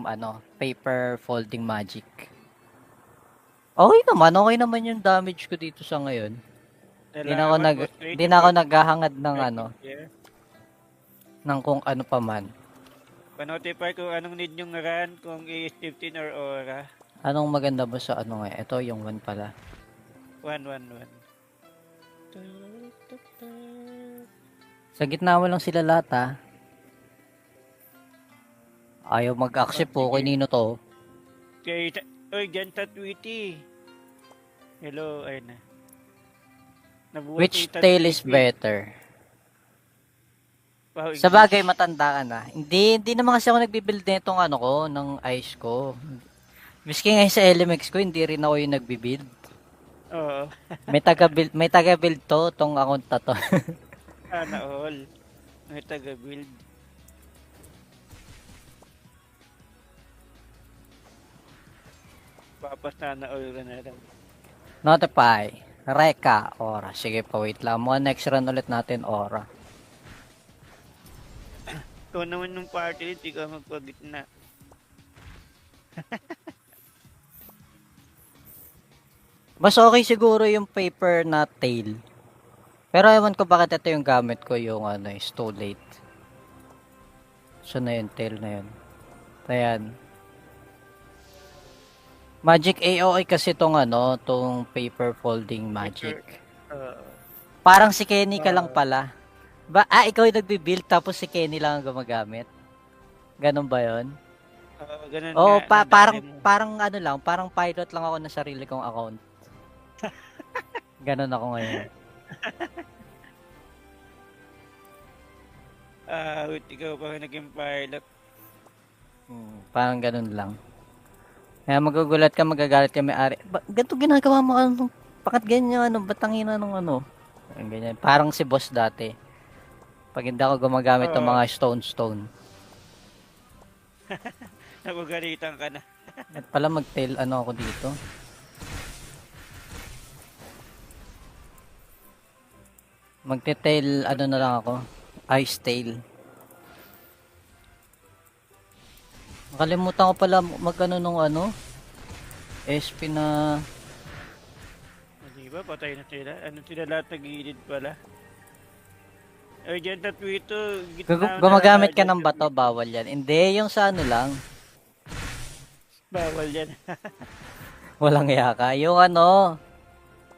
from paper folding magic. Okay naman yung damage ko dito sa ngayon. Salamat, boss Ray. Hindi na ako naghahangad ng Yeah. ng kung ano pa man. Pa-notify kung anong need nyong run, kung is 15 or aura. Anong maganda ba sa ano nga? Ito yung 1 pala. 111. Sa gitna mo lang sila lahat ha. Ayaw mag-accept po. Kanino to? Oy, dyan sa Tweety. Hello, ayun na. Nabuhat Which ni Tat tail is Tweety. better? Wow, Sa bagay, matanda ka na. Hindi naman kasi ako nagbibuild nitong ng ice ko. Miski ngayon sa LMX ko, hindi rin ako yung nagbibuild. Oo. May taga-build to, tong account na to. Sana all. May taga-build. Papas sana all ka na lang. Notify. Reka. Aura. Sige pa, wait lang. Mga next run ulit natin, Aura. Ikaw naman ng party list, ikaw magpagitna. Mas okay siguro yung paper na tail. Pero ewan ko bakit ito yung gamit ko, yung is too late. So na yung tail na yun. Ayan. Magic AOI kasi tong paper folding magic. Parang si Kenny ka lang pala. Ikaw yung nagbi-build tapos si Kenny lang ang gumagamit. Ganon ba yun? Ganun Oo, nga, parang pilot lang ako na sarili kong account. Ganon ako ngayon. Ikaw pa naging pilot. Parang ganon lang. Kaya magugulat ka, magagalit ka may-ari. Ganito ginagawa mo bakit ganyan ba't tangina nung ganyan. Parang si boss dati. Pag hindi ako gumagamit ng mga stone. Nagugalitan ka na. At pala mag-tail ako dito. Magte-tail na lang ako. Ice tail. Nakalimutan ko pala nung SP na... Di ba? Patay na sila. Ano sila lahat nag-iidid pala? Ay, dyan sa Twitter. Gumagamit ka ng bato, bawal yan. Hindi, yung sa lang. Bawal yan. Walang yaka. Yung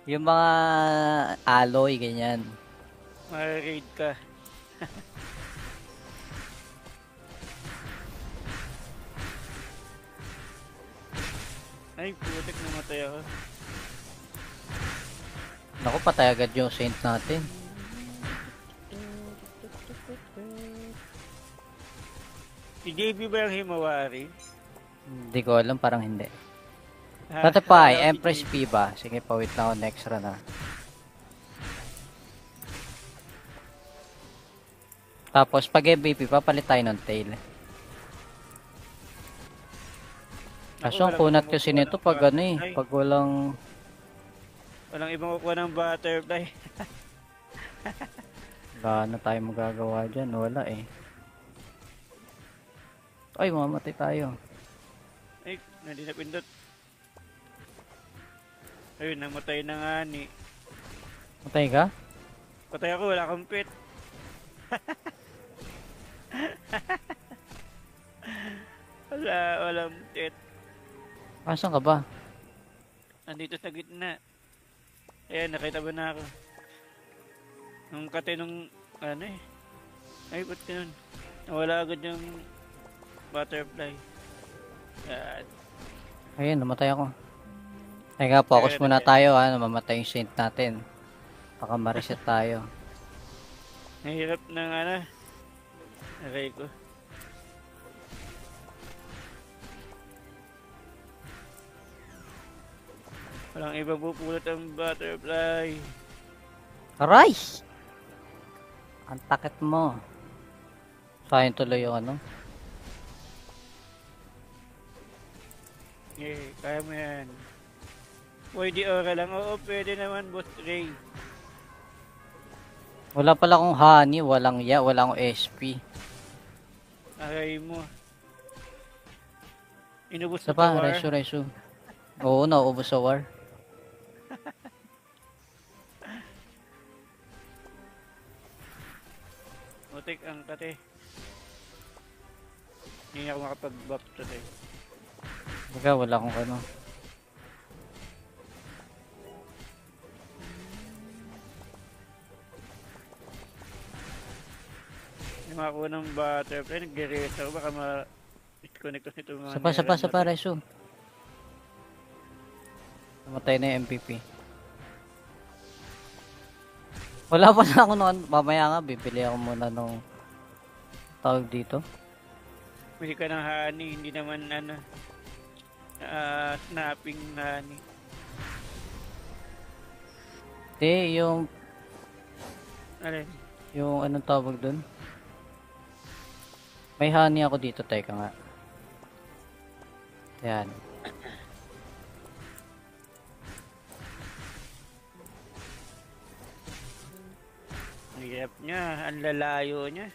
yung mga alloy, ganyan. Ma-raid ka. Ay, putik, namatay ako. Naku, patay agad yung saint natin. Si JB ba yung Himawari? Hindi ko alam, parang hindi. Notify, Empress P ba? Sige pa, wait na ako, next run na. Tapos, pag MVP, papalit tayo ng tail. Kaso, ang kunat kasi nito pag pag walang... Walang ibang kukuha ng butterfly. Wala na tayo magagawa dyan, wala eh. Ay, mamatay tayo. Ay, hindi na pindot. Ayun, namatay na nga ni. Matay ka? Patay ako, wala akong pet. Walang pet. Asan ka ba? Nandito sa gitna. Ayan, nakita ba na ako? Nung kate nung, Ay, ba't ganun? Nawala agad yung butterfly. Yan. Ayun, namatay ako. Teka, focus muna tayo namamatay yung saint natin. Baka ma-reset tayo. Nahirap ng aray ko. Walang ibang pupulot ang butterfly. Aray! Ang takit mo. Sayang tuloy yung Kaya mo yan. Pwede aura lang. Oo, pwede naman, Boss Ray. Wala pala akong honey, walang wala akong SP. Aray mo. Inubos Isa mo to pa, war. resu. Oo, nauubos sa war. Mutik ang kate. Hindi ako makapag-buff today. Baga, wala akong ano. Yung ako ng butterfly, nag-reset ako. Baka ma-disconnect ko nito mga Isa pa, resu. Namatay na yung MVP. Wala pa na ako noon. Mamaya nga, bibili ako muna nung tawag dito. Pili ka ng honey, hindi naman ano, snapping honey. Hindi, Alin? yung anong tawag dun? May honey ako dito, teka nga. Yan. Ang hirap niya, ang lalayo niya.